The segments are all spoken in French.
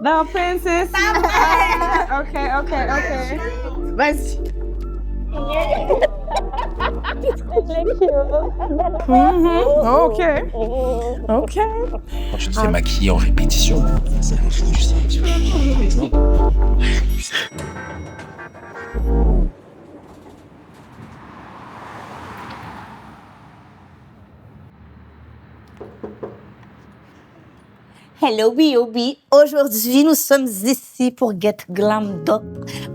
The princess. Okay. Vas-y. OK. Quand tu te fais maquiller en répétition. Hello B.O.B. Aujourd'hui, nous sommes ici pour Get Glammed Up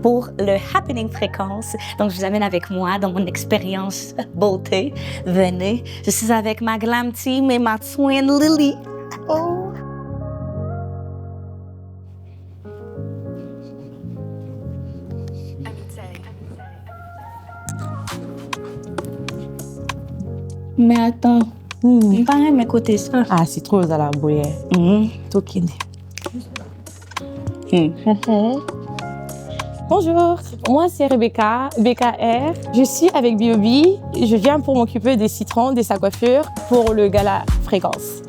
pour le Happening Fréquence. Donc, je vous amène avec moi dans mon expérience beauté. Venez, je suis avec ma glam team et ma twin Lily. Oh. Mais attends. Pas m'écouter ça. Ah, c'est trop à la bouille. Tokine. Bonjour, moi c'est Rebecca, BKR. Je suis avec B.O.B. Je viens pour m'occuper des citrons, de sa coiffure pour le gala Fréquence.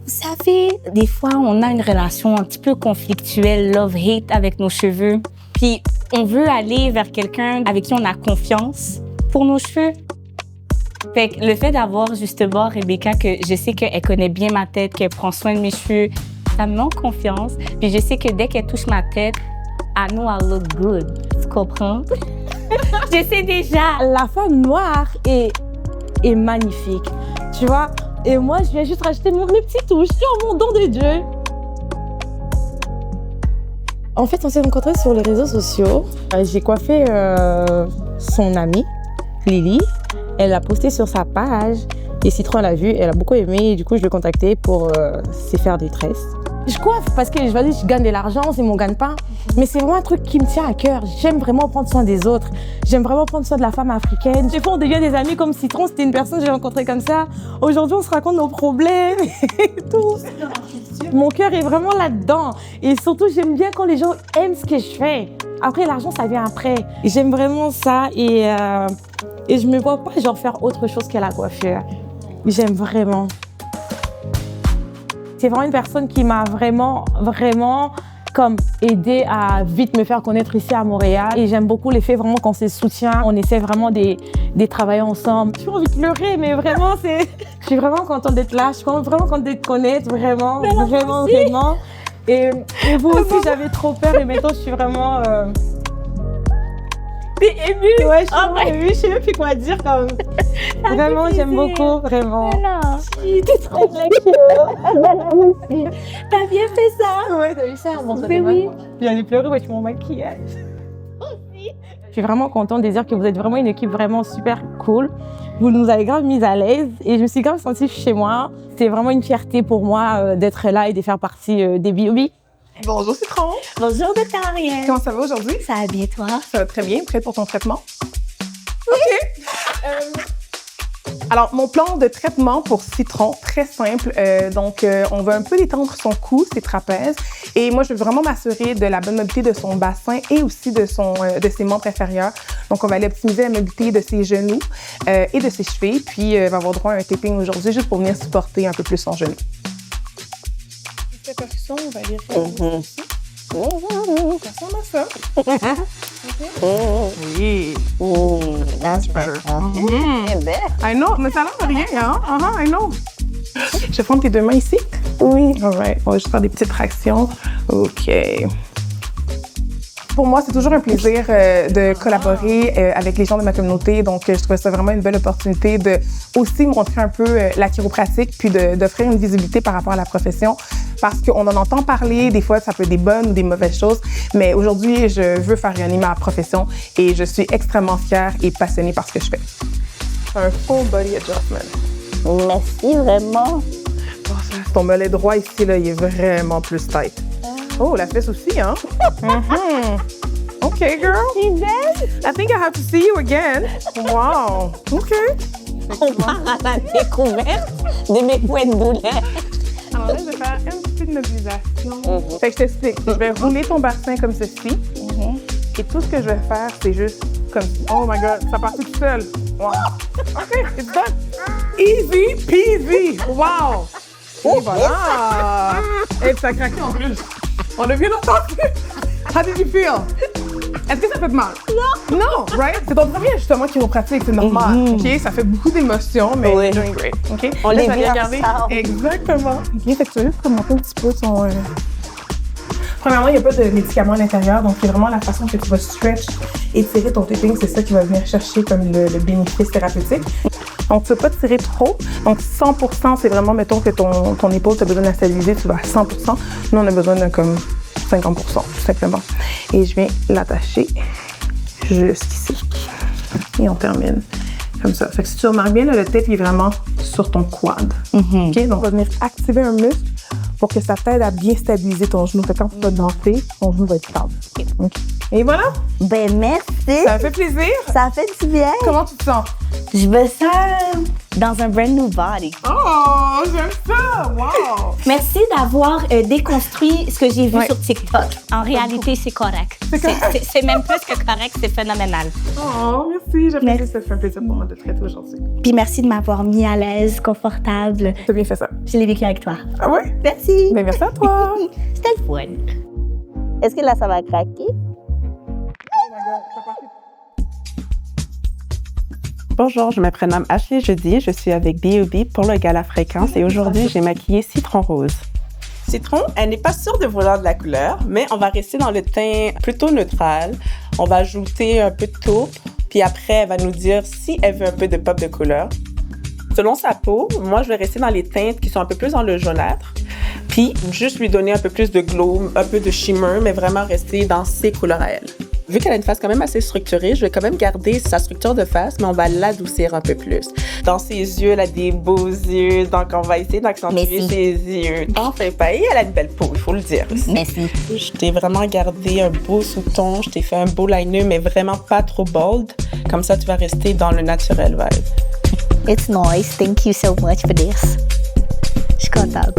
Vous savez, des fois, on a une relation un petit peu conflictuelle, love-hate avec nos cheveux. Puis, on veut aller vers quelqu'un avec qui on a confiance pour nos cheveux. Fait que le fait d'avoir justement Rebecca, que je sais qu'elle connaît bien ma tête, qu'elle prend soin de mes cheveux, ça me manque confiance. Puis je sais que dès qu'elle touche ma tête, I know I look good. Tu comprends? Je sais déjà. La femme noire est magnifique, tu vois? Et moi, je viens juste rajouter mes petites touches sur mon don de Dieu. En fait, on s'est rencontrés sur les réseaux sociaux. J'ai coiffé son amie, Lily. Elle l'a posté sur sa page. Et Citron l'a vu, elle a beaucoup aimé. Et du coup, je l'ai contactée pour se faire des tresses. Je coiffe parce que je gagne de l'argent, c'est mon gagne-pain. Mais c'est vraiment un truc qui me tient à cœur. J'aime vraiment prendre soin des autres. J'aime vraiment prendre soin de la femme africaine. Des fois, on devient des amis comme Citron. C'était une personne que j'ai rencontrée comme ça. Aujourd'hui, on se raconte nos problèmes et tout. Mon cœur est vraiment là-dedans. Et surtout, j'aime bien quand les gens aiment ce que je fais. Après, l'argent, ça vient après. J'aime vraiment ça et je me vois pas genre faire autre chose que la coiffure. J'aime vraiment. C'est vraiment une personne qui m'a vraiment comme aidé à vite me faire connaître ici à Montréal. Et j'aime beaucoup l'effet vraiment qu'on se soutient. On essaie vraiment de travailler ensemble. J'ai envie de pleurer, mais vraiment, je suis vraiment contente d'être là. Je suis vraiment contente de te connaître, vraiment. Et vous aussi, j'avais trop peur et maintenant, je suis vraiment... T'es émue? Ouais, je suis vraiment émue. Je sais même plus quoi dire. Comme... Vraiment, j'aime beaucoup, vraiment. T'es trop cute. T'as bien fait ça? Ouais, t'as vu ça? Mais oui. J'allais pleurer avec mon maquillage. Je suis vraiment contente de dire que vous êtes vraiment une équipe vraiment super cool. Vous nous avez grave mise à l'aise et je me suis grave sentie chez moi. C'est vraiment une fierté pour moi d'être là et de faire partie des B.O.B. Bonjour Citron. Bonjour, Dr. Ariel. Comment ça va aujourd'hui? Ça va bien, toi? Ça va très bien. Prête pour ton traitement? OK. Alors, mon plan de traitement pour Citron, très simple. On veut un peu détendre son cou, ses trapèzes. Et moi, je veux vraiment m'assurer de la bonne mobilité de son bassin et aussi de ses membres inférieurs. Donc, on va aller optimiser la mobilité de ses genoux et de ses chevilles. Puis, on va avoir droit à un taping aujourd'hui juste pour venir supporter un peu plus son genou. Cette percussion, on va aller faire ici. Ça ressemble à ça. Oui. That's better. I know, mais ça n'a rien, hein? I know. Je vais prendre tes deux mains ici. Oui. All right. On va juste faire des petites tractions. OK. Pour moi, c'est toujours un plaisir de collaborer avec les gens de ma communauté. Donc, je trouve ça vraiment une belle opportunité de aussi montrer un peu la chiropratique puis d'offrir une visibilité par rapport à la profession. Parce qu'on en entend parler, des fois, ça peut être des bonnes ou des mauvaises choses. Mais aujourd'hui, je veux faire rayonner ma profession et je suis extrêmement fière et passionnée par ce que je fais. Un full body adjustment. Merci, vraiment. Ton mollet droit ici, là, il est vraiment plus tight. Oh, la fesse aussi, hein? OK, girl. She's dead? I think I have to see you again. Wow. OK. On part à la découverte de mes points de douleur. Alors là, je vais faire un petit peu de mobilisation. Fait que je t'explique. Je vais rouler ton bassin comme ceci. Et tout ce que je vais faire, c'est juste comme... Oh my God, ça part tout seul. Wow. OK, it's done. Easy peasy. Wow. Et voilà! Et ça a craqué en plus. On a bien entendu. How did you feel? Est-ce que ça fait mal? Non. Non, right? C'est ton premier ajustement chiropratique, c'est normal. OK? Ça fait beaucoup d'émotions, mais you're doing great. OK? On Là, les je vais vit regarder. ensemble. Exactement. OK, fait que tu veux juste commenter un petit peu ton... Premièrement, il n'y a pas de médicaments à l'intérieur, donc c'est vraiment la façon que tu vas stretch et tirer ton taping, c'est ça qui va venir chercher comme le bénéfice thérapeutique. Donc, tu ne veux pas tirer trop. Donc, 100%, c'est vraiment, mettons que ton épaule, tu as besoin de la stabiliser, tu vas à 100%. Nous, on a besoin de comme 50%, tout simplement. Et je viens l'attacher jusqu'ici. Et on termine comme ça. Fait que si tu remarques bien, là, le tape est vraiment sur ton quad. OK? Donc, on va venir activer un muscle pour que ça t'aide à bien stabiliser ton genou. Fait que quand tu vas danser, ton genou va être stable. OK? Et voilà! Ben, merci. Ça fait plaisir! Ça fait du bien. Comment tu te sens? Je me sens dans un brand new body. Oh, j'aime ça! Wow! Merci d'avoir déconstruit ce que j'ai vu sur TikTok. En réalité, c'est correct. C'est même plus que correct, c'est phénoménal. Oh, merci. J'apprécie ça. Ça fait un plaisir pour moi de te traiter aujourd'hui. Puis merci de m'avoir mis à l'aise, confortable. T'as bien fait ça. Je l'ai vécu avec toi. Ah ouais? Merci. Ben, merci à toi. C'était le fun. Est-ce que là, ça va craquer? Bonjour, je me prénomme Ashley Jeudi, je suis avec B.O.B pour le Gala Fréquence et aujourd'hui, j'ai maquillé Citron Rose. Citron, elle n'est pas sûre de vouloir de la couleur, mais on va rester dans le teint plutôt neutral. On va ajouter un peu de taupe, puis après, elle va nous dire si elle veut un peu de pop de couleur. Selon sa peau, moi, je vais rester dans les teintes qui sont un peu plus dans le jaunâtre, puis juste lui donner un peu plus de glow, un peu de shimmer, mais vraiment rester dans ses couleurs à elle. Vu qu'elle a une face quand même assez structurée, je vais quand même garder sa structure de face, mais on va l'adoucir un peu plus. Dans ses yeux, elle a des beaux yeux, donc on va essayer d'accentuer ses yeux. Enfin, pas. Et elle a une belle peau, il faut le dire. Merci. Je t'ai vraiment gardé un beau sous-ton, je t'ai fait un beau liner, mais vraiment pas trop bold. Comme ça, tu vas rester dans le naturel vibe. It's nice. Thank you so much for this. Je suis contente.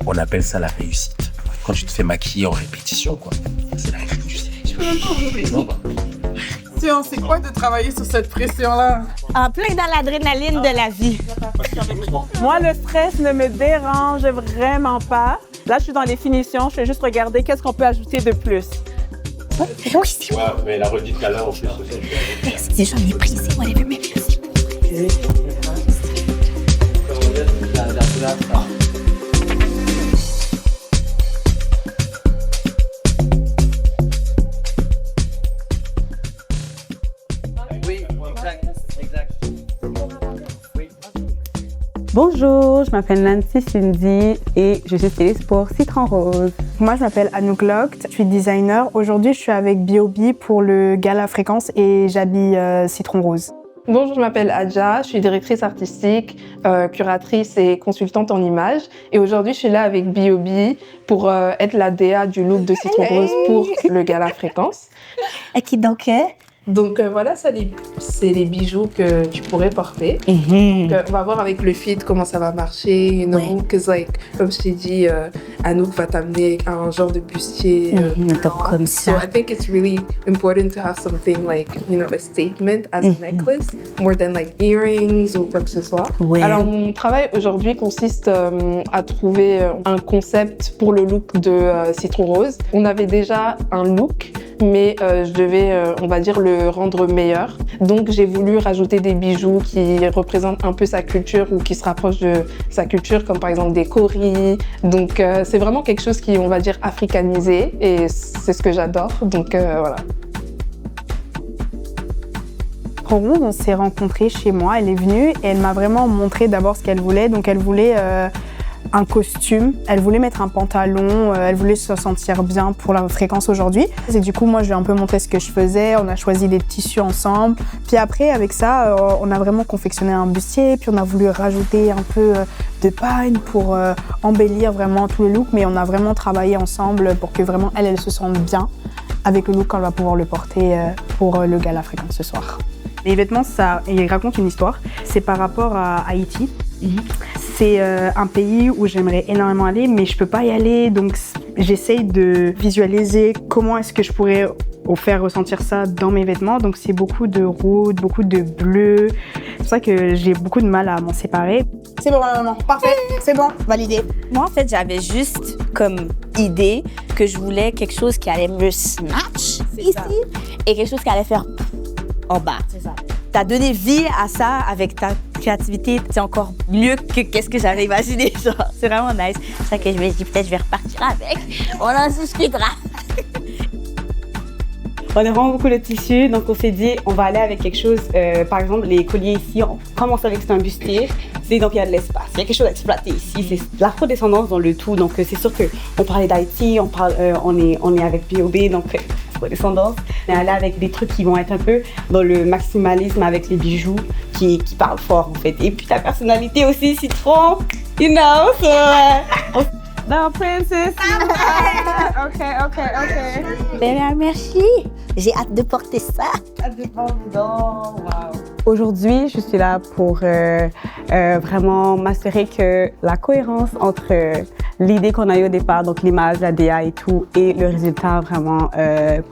On appelle ça la réussite. Quand tu te fais maquiller en répétition, quoi. C'est la réussite. Tiens, c'est quoi de travailler sur cette pression-là? En plein dans l'adrénaline de la vie. Moi, le stress ne me dérange vraiment pas. Là, je suis dans les finitions, je vais juste regarder qu'est-ce qu'on peut ajouter de plus. Ouais, mais la redite tout à l'heure, en plus. Merci, j'en ai pris, c'est whatever, mais merci. Bonjour, je m'appelle Nancy Cindy et je suis styliste pour Citron Rose. Moi, je m'appelle Anouk Locht, je suis designer. Aujourd'hui, je suis avec B.O.B pour le Gala Fréquence et j'habille Citron Rose. Bonjour, je m'appelle Adja, je suis directrice artistique, curatrice et consultante en images. Et aujourd'hui, je suis là avec B.O.B pour être la DA du look de Citron Rose pour le Gala Fréquence. OK, donc, voilà, c'est les bijoux que tu pourrais porter. Donc, on va voir avec le fit comment ça va marcher, you know, because comme je t'ai dit, Anouk va t'amener un genre de bustier. comme ça. So I think it's really important to have something like, you know, a statement as a necklace, more than like earrings ou quoi que ce soit. Ouais. Alors, mon travail aujourd'hui consiste à trouver un concept pour le look de Citron Rose. On avait déjà un look, mais je devais, on va dire, le rendre meilleur. Donc, j'ai voulu rajouter des bijoux qui représentent un peu sa culture ou qui se rapprochent de sa culture, comme par exemple des coris. Donc, c'est vraiment quelque chose qui, on va dire, africanisé et c'est ce que j'adore. Donc, voilà. Rose, on s'est rencontrés chez moi, elle est venue et elle m'a vraiment montré d'abord ce qu'elle voulait. Donc, elle voulait un costume, elle voulait mettre un pantalon, elle voulait se sentir bien pour la fréquence aujourd'hui. Et du coup, moi, je lui ai un peu montré ce que je faisais, on a choisi des tissus ensemble. Puis après, avec ça, on a vraiment confectionné un bustier, puis on a voulu rajouter un peu de pagne pour embellir vraiment tout le look, mais on a vraiment travaillé ensemble pour que vraiment elle se sente bien avec le look qu'on va pouvoir le porter pour le Gala Fréquence ce soir. Les vêtements, ils racontent une histoire. C'est par rapport à Haïti. C'est un pays où j'aimerais énormément aller, mais je peux pas y aller, donc j'essaye de visualiser comment est-ce que je pourrais faire ressentir ça dans mes vêtements. Donc c'est beaucoup de rouge, beaucoup de bleu. C'est pour ça que j'ai beaucoup de mal à m'en séparer. C'est bon, maman. Parfait. C'est bon. Validé. Moi, en fait, j'avais juste comme idée que je voulais quelque chose qui allait me snatch ici et quelque chose qui allait faire en bas. C'est ça. T'as donné vie à ça avec ta créativité. C'est encore mieux que qu'est-ce que j'avais imaginé. Genre, c'est vraiment nice. C'est ça que je me dis, peut-être je vais repartir avec. On en discutera. On aime vraiment beaucoup le tissu, donc on s'est dit on va aller avec quelque chose, par exemple les colliers ici, comme on savait que c'est un bustier, donc il y a de l'espace, il y a quelque chose à exploiter ici, c'est l'afrodescendance dans le tout, donc c'est sûr qu'on parlait d'Haïti, on est avec B.O.B, donc afrodescendance, on est allé avec des trucs qui vont être un peu dans le maximalisme avec les bijoux qui parlent fort en fait, et puis ta personnalité aussi, Citron, you know, so, Non, princess. OK. Ben, merci. J'ai hâte de porter ça. Aujourd'hui, je suis là pour vraiment m'assurer que la cohérence entre l'idée qu'on a eue au départ, donc l'image, la DA et tout, et le résultat vraiment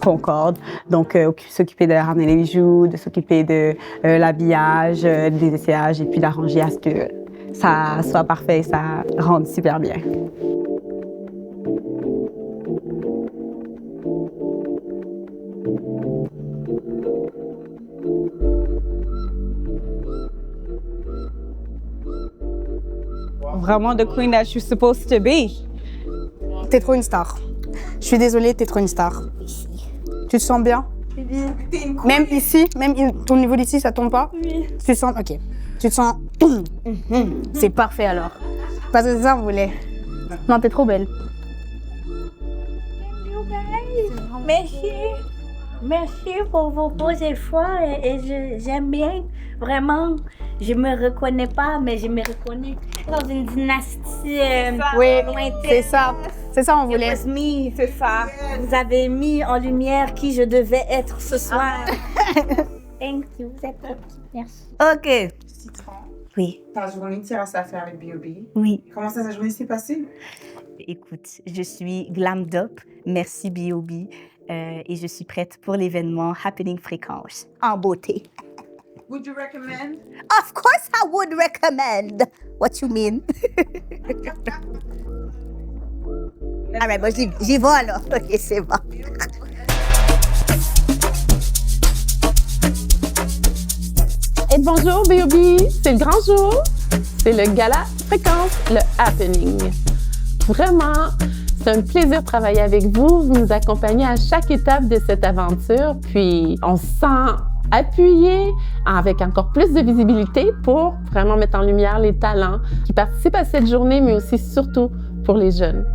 concorde. Donc, s'occuper de ramener les bijoux, de s'occuper de l'habillage, des essayages et puis d'arranger à ce que ça soit parfait et ça rende super bien. Vraiment the queen that you're supposed to be. T'es trop une star. Je suis désolée, t'es trop une star. Tu te sens bien? Même ici, ton niveau d'ici, ça tombe pas? Oui. Tu te sens, ok. Tu te sens, c'est parfait alors. Parce que c'est ça, on voulait. Non, t'es trop belle. Merci pour vos beaux efforts et j'aime bien. Vraiment, je me reconnais pas, mais je me reconnais dans une dynastie lointaine. C'est ça, on voulait. C'est ça. Vous avez mis en lumière qui je devais être ce soir. Thank you, vous êtes trop petite. Merci. OK. Citron. Oui. Ta journée de terrasse à faire avec B.O.B. Oui. Comment ça, ta journée s'est passée? Écoute, je suis glammed up. Merci B.O.B. Et je suis prête pour l'événement Happening Fréquence en beauté. Would you recommend? Of course I would recommend. What you mean? All right, bon, j'y vais alors. OK, c'est bon. Et bonjour B.O.B, c'est le grand jour. C'est le gala fréquence, le happening. Vraiment, c'est un plaisir de travailler avec vous. Vous nous accompagnez à chaque étape de cette aventure. Puis, on se sent appuyé avec encore plus de visibilité pour vraiment mettre en lumière les talents qui participent à cette journée, mais aussi surtout pour les jeunes.